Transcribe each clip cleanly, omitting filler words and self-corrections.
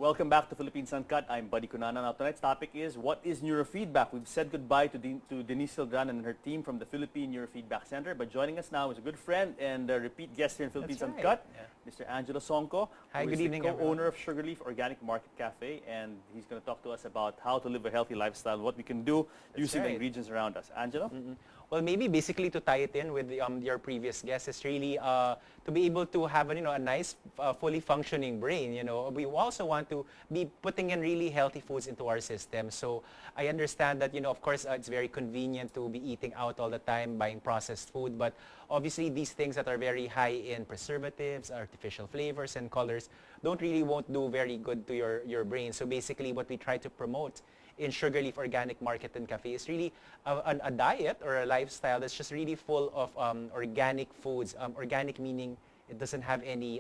Welcome back to Philippines Uncut. I'm Buddy Kunana. Now tonight's topic is what is neurofeedback? We've said goodbye to Denise Sildan and her team from the Philippine Neurofeedback Center, but joining us now is a good friend and a repeat guest here in Philippines Uncut, Mr. Angelo Songco. Hi, good evening, co-owner of Sugarleaf Organic Market Cafe, and he's going to talk to us about how to live a healthy lifestyle, what we can do using the ingredients around us. Angelo? Well, maybe basically to tie it in with your previous guest is really to be able to have a nice, fully functioning brain. We also want to be putting in really healthy foods into our system. So I understand that of course it's very convenient to be eating out all the time, buying processed food, but obviously these things that are very high in preservatives, artificial flavors, and colors won't do very good to your brain. So basically, what we try to promote in Sugarleaf Organic Market and Cafe is really a diet or a lifestyle that's just really full of organic foods. Organic meaning it doesn't have any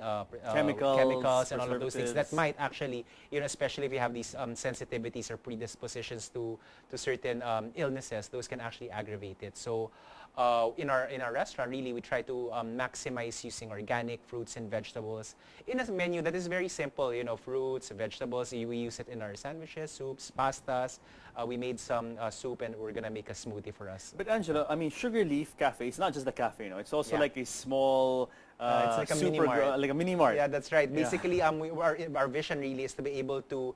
chemicals and all of those things that might actually, especially if you have these sensitivities or predispositions to certain illnesses, those can actually aggravate it. So in our restaurant, really, we try to maximize using organic fruits and vegetables in a menu that is very simple. Fruits, vegetables. We use it in our sandwiches, soups, pastas. We made some soup, and we're gonna make a smoothie for us. But Angelo, I mean, Sugarleaf Cafe. It's not just the cafe. It's also like a small. It's like a mini mart. Like a mini mart. Yeah, that's right. Basically, our vision really is to be able to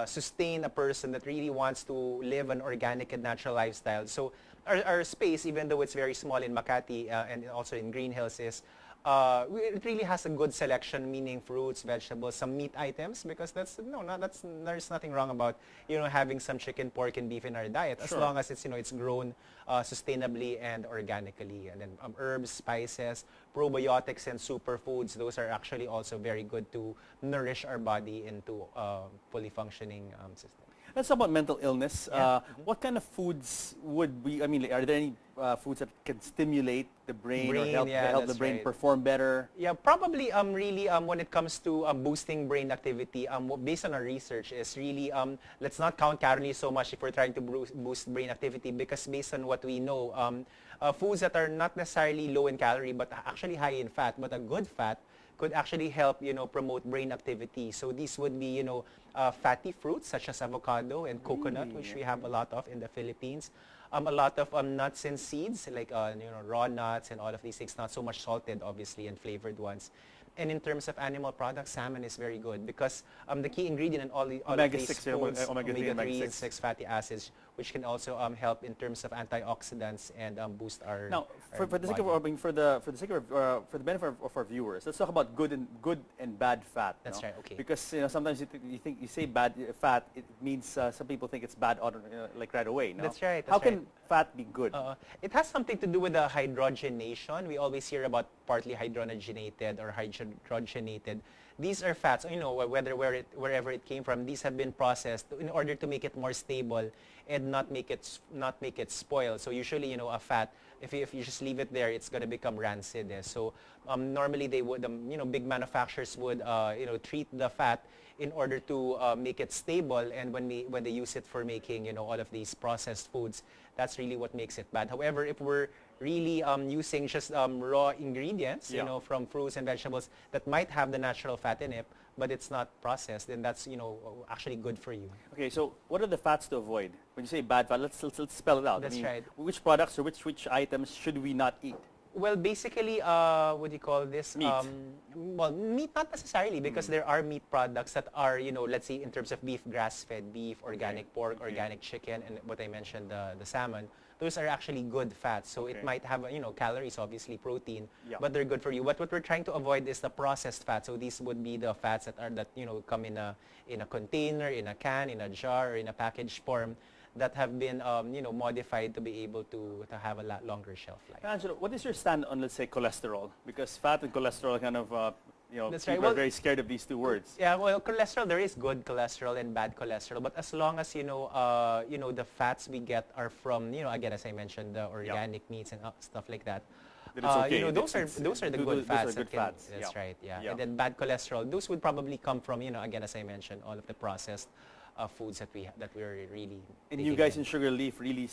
sustain a person that really wants to live an organic and natural lifestyle. So our space, even though it's very small in Makati and also in Green Hills, is it really has a good selection, meaning fruits, vegetables, some meat items, because there's nothing wrong about having some chicken, pork, and beef in our diet, as long as it's grown sustainably and organically. And then herbs, spices, probiotics, and superfoods, those are actually also very good to nourish our body into fully functioning system. Let's talk about mental illness. What kind of foods would we, are there any foods that can stimulate the brain or help the brain perform better? Yeah, probably really when it comes to boosting brain activity, based on our research is really, let's not count calories so much if we're trying to boost brain activity, because based on what we know, foods that are not necessarily low in calorie but actually high in fat, but a good fat, could actually help, promote brain activity. So these would be, fatty fruits such as avocado and coconut, which we have a lot of in the Philippines. A lot of nuts and seeds, like, raw nuts and all of these things, not so much salted, obviously, and flavored ones. And in terms of animal products, salmon is very good because the key ingredient in all of these foods, omega-3 and 6 fatty acids, which can also help in terms of antioxidants and boost our. Now, for the sake of for the benefit of our viewers, let's talk about good and bad fat. That's right. Okay. Because sometimes you say bad fat, it means some people think it's bad like right away. No? That's right. How can fat be good? It has something to do with the hydrogenation. We always hear about partly hydrogenated or hydrogenated. These are fats, wherever it came from. These have been processed in order to make it more stable and not make it spoil. So usually, a fat, if you just leave it there, it's going to become rancid. So normally they would, big manufacturers would, treat the fat in order to make it stable. And when they use it for making, all of these processed foods, that's really what makes it bad. However, if we're really using just raw ingredients, from fruits and vegetables that might have the natural fat in it, but it's not processed, then that's, actually good for you. Okay, so what are the fats to avoid? When you say bad fat, let's spell it out. That's right. Which products or which items should we not eat? Well, basically, what do you call this? Meat. Well, meat not necessarily, because there are meat products that are, let's say in terms of beef, grass-fed beef, organic pork, organic chicken, and what I mentioned, the salmon. Those are actually good fats. So it might have, calories, obviously, protein, but they're good for you. But what we're trying to avoid is the processed fat. So these would be the fats that come in a container, in a can, in a jar, or in a packaged form, that have been, modified to be able to have a lot longer shelf life. Angelo, what is your stand on, let's say, cholesterol? Because fat and cholesterol kind of, That's people are very scared of these two words. Yeah, well, cholesterol, there is good cholesterol and bad cholesterol, but as long as, the fats we get are from, again, as I mentioned, the organic meats and stuff like that. Those are the good fats. That's right, yeah. And then bad cholesterol, those would probably come from, again, as I mentioned, all of the processed foods that we're really. And you guys in Sugarleaf really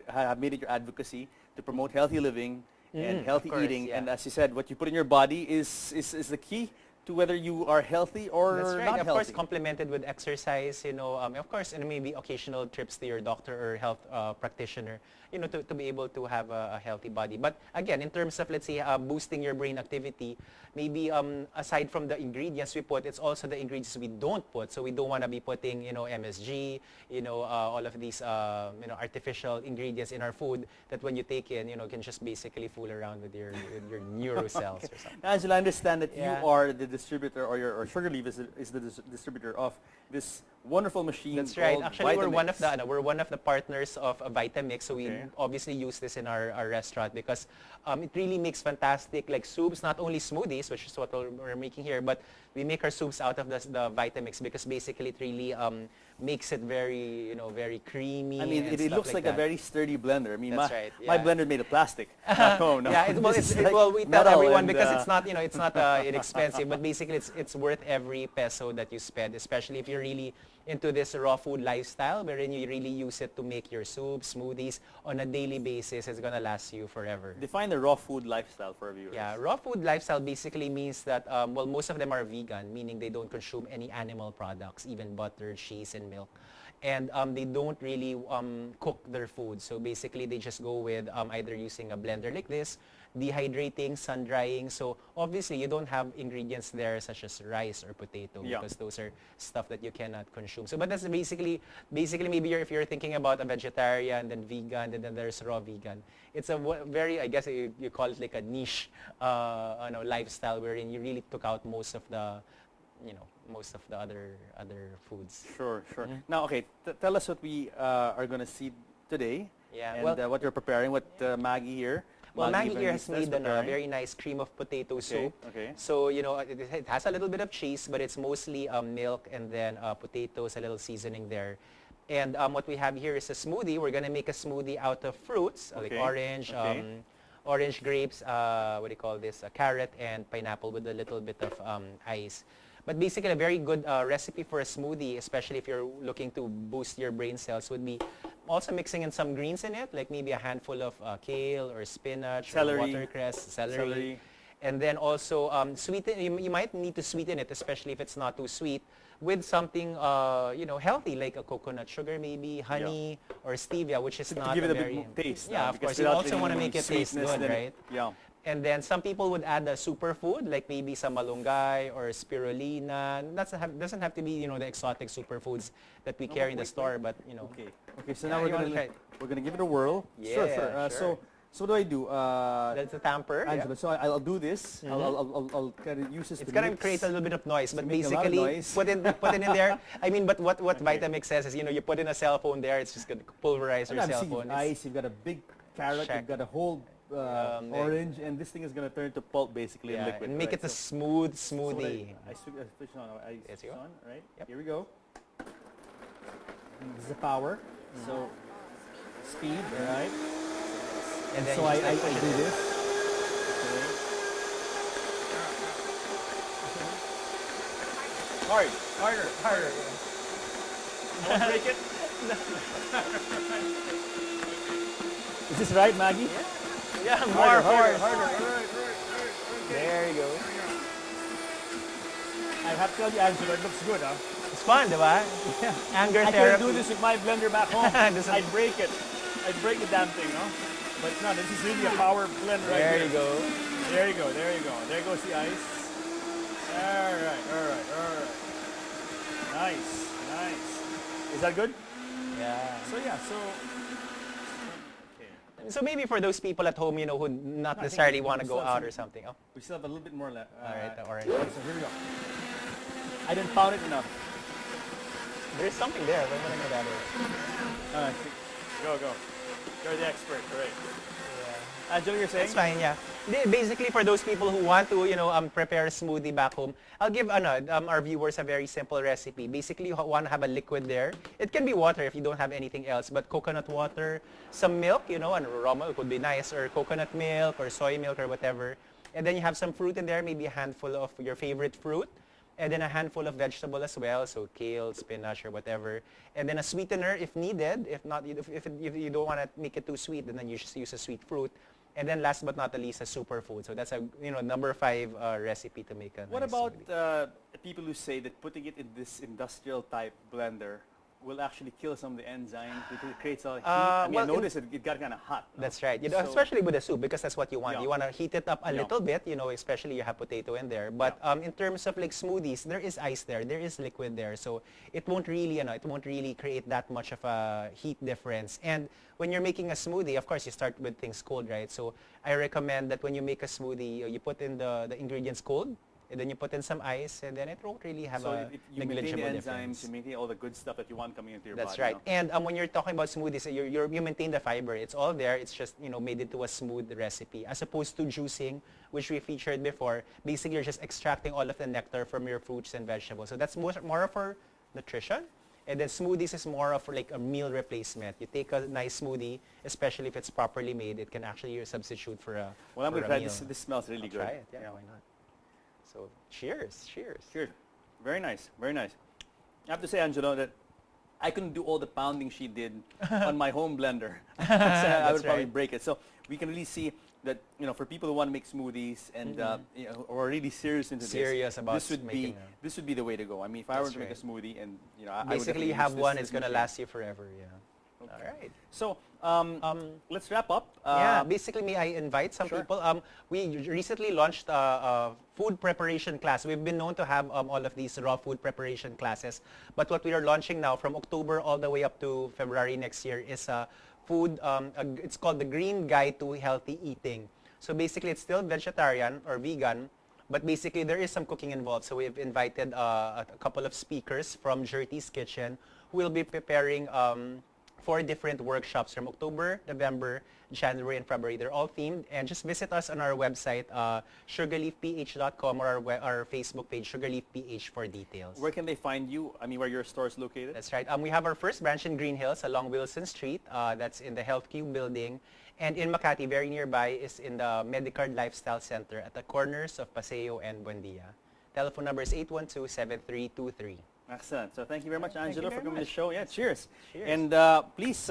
have made it your advocacy to promote healthy living and healthy eating. And as you said, what you put in your body is the key to whether you are healthy or That's right. not Of healthy. course, complemented with exercise, of course, and maybe occasional trips to your doctor or health practitioner, to be able to have a healthy body. But again, in terms of, let's say, boosting your brain activity, maybe aside from the ingredients we put, it's also the ingredients we don't put. So we don't want to be putting, MSG, all of these, artificial ingredients in our food that when you take in, can just basically fool around with your neurocells or something. Angela, I understand that Yeah. you are the distributor, or Sugarleaf is the distributor of this wonderful machine. That's right. called Actually, we're Vitamix. we're one of the partners of Vitamix, so we Okay. obviously use this in our restaurant because it really makes fantastic like soups, not only smoothies, which is what we're making here, but we make our soups out of the Vitamix because basically it really makes it very very creamy. I mean, and it stuff looks like a that. very sturdy blender. I mean, That's my, right, my yeah. blender made of plastic back home. No? Yeah, This is like we tell metal everyone and, because it's not inexpensive, but basically it's worth every peso that you spend, especially if you're really into this raw food lifestyle wherein you really use it to make your soups, smoothies on a daily basis. It's gonna last you forever. Define the raw food lifestyle for our viewers. Yeah, raw food lifestyle basically means that, most of them are vegan, meaning they don't consume any animal products, even butter, cheese, and milk. And they don't really cook their food. So basically, they just go with either using a blender like this, dehydrating, sun drying. So obviously, you don't have ingredients there such as rice or potato Yeah. because those are stuff that you cannot consume. So, but that's basically maybe if you're thinking about a vegetarian, then vegan, and then there's raw vegan. It's a very, I guess you call it like a niche lifestyle wherein you really took out most of the other foods. Sure, sure. Now, okay, tell us what we are going to see today. Yeah, And well- what you're preparing, what Maggie here. Well, Maggie here has Evangelista is made a preparing. very nice cream of potato soup. okay. So, it has a little bit of cheese, but it's mostly milk and then potatoes, a little seasoning there. And what we have here is a smoothie. We're going to make a smoothie out of fruits, like Okay, orange, okay. orange grapes, what do you call this, a carrot and pineapple with a little bit of ice. But basically, a very good recipe for a smoothie, especially if you're looking to boost your brain cells, would be also mixing in some greens in it, like maybe a handful of kale or spinach Celery. or watercress, Celery. And then also sweeten. You might need to sweeten it, especially if it's not too sweet, with something healthy, like a coconut sugar, maybe honey or stevia, which is To not give it a very big taste. Yeah, no? of Because course. You without also want to any make it taste sweetness, good, then right? Yeah. And then some people would add a superfood, like maybe some malunggay or spirulina. Doesn't have to be, the exotic superfoods that we carry in the store, but, Okay. Okay. So Yeah, now you wanna try it? we're gonna give it a whirl. Sure. Yeah, Sure. sure. So what do I do? That's a tamper. Yeah. Angela, so I'll do this. I'll kind of use this It's to gonna mix. create a little bit of noise, but make a lot of basically noise. put it in there. I mean, but what Okay. Vitamix says is, you put in a cell phone there, it's just gonna pulverize your I'm cell seeing phone. ice. You've got a big carrot. Check. You've got a whole orange, and this thing is gonna turn to pulp basically in Yeah, liquid. and make right? it a So- smooth so what smoothie. I switch on. I Yes, switch you go. on. Right. Yep. Here we go. This is the power. So speed. All right. And then So you I just push it do in. this. Okay. Harder. Don't break it. Is this right, Maggie? Yeah, more Harder. force. All right. There you go. I have to tell you, Angelo, it looks good, huh? It's fun, di ba? Yeah. Anger I therapy. can't do this with my blender back home. This is- I'd break it. I'd break the damn thing, no? But no, this is really a power blender right There here. you go. There you go. There goes the ice. All right. Nice. Is that good? Yeah. So. Okay. So maybe for those people at home, who not I think necessarily we want to still go have out some- or something. Oh, We still have a little bit more left. all right, the orange. So here we go. I didn't pound it enough. There's something there. What do I know that is? All right. Go. You're the expert, right? Angelo, you're saying? That's fine, yeah. Basically, for those people who want to, prepare a smoothie back home, I'll give our viewers a very simple recipe. Basically, you want to have a liquid there. It can be water if you don't have anything else, but coconut water, some milk, and raw milk would be nice, or coconut milk, or soy milk, or whatever. And then you have some fruit in there, maybe a handful of your favorite fruit. And then a handful of vegetable as well, so kale, spinach, or whatever. And then a sweetener if needed. If not, if you don't want to make it too sweet, then you just use a sweet fruit. And then last but not the least, a superfood. So that's a number 5 recipe to make a What nice about smoothie. people who say that putting it in this industrial type blender will actually kill some of the enzymes because it creates a heat? I mean, I well, noticed it got kind of hot. No? That's right. So- Especially with the soup, because that's what you want. Yeah. You want to heat it up a Yeah. little bit, especially you have potato in there. But in terms of like smoothies, there is ice there, there is liquid there, so it won't really create that much of a heat difference. And when you're making a smoothie, of course, you start with things cold, right? So I recommend that when you make a smoothie, you put in the ingredients cold, and then you put in some ice, and then it won't really have So a you maintain negligible the enzymes, difference. you maintain all the good stuff that you want coming into your That's body. right. And when you're talking about smoothies, you maintain the fiber. It's all there. It's just made into a smooth recipe, as opposed to juicing, which we featured before. Basically, you're just extracting all of the nectar from your fruits and vegetables. So that's more for nutrition. And then smoothies is more of like a meal replacement. You take a nice smoothie, especially if it's properly made, it can actually be a substitute for a Well, I'm for going to a try meal. this. This smells really good. Try it. Yeah, why not? So cheers. Cheers. Very nice. Very nice. I have to say, Angelo, that I couldn't do all the pounding she did on my home blender. I would probably right. break it. So we can really see that, for people who want to make smoothies and who are really serious into Serious about this would be making a- this would be the way to go. I mean, if I were That's to make a right. smoothie and I would Basically, you definitely have use one, this it's going to machine. last you forever. Yeah. Okay. All right. So let's wrap up. Yeah, basically, may I invite some sure. people? We recently launched a food preparation class. We've been known to have all of these raw food preparation classes, but what we are launching now from October all the way up to February next year is food. It's called the Green Guide to Healthy Eating. So basically, it's still vegetarian or vegan, but basically there is some cooking involved. So we've invited a couple of speakers from Jerty's Kitchen who will be preparing 4 different workshops from October, November, January, and February. They're all themed. And just visit us on our website, sugarleafph.com, or our Facebook page, sugarleafph, for details. Where can they find you? I mean, where your store is located? That's right. We have our first branch in Green Hills along Wilson Street. That's in the Health Cube building. And in Makati, very nearby, is in the Medicard Lifestyle Center at the corners of Paseo and Buendia. Telephone number is 812-7323. Excellent. So thank you very much, Thank you Angelo, for very coming to the much. show. Yeah, cheers. Cheers. And please,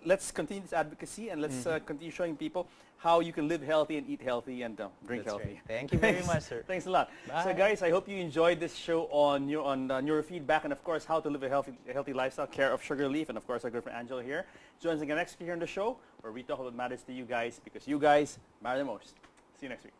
let's continue this advocacy and let's continue showing people how you can live healthy and eat healthy and drink That's healthy. right. Thank you very Thanks. much, sir. Thanks a lot. So Bye. guys, I hope you enjoyed this show on neurofeedback and of course how to live a healthy lifestyle, care of Sugarleaf, and of course our good friend Angelo here. Join us again next week here on the show where we talk about what matters to you guys because you guys matter the most. See you next week.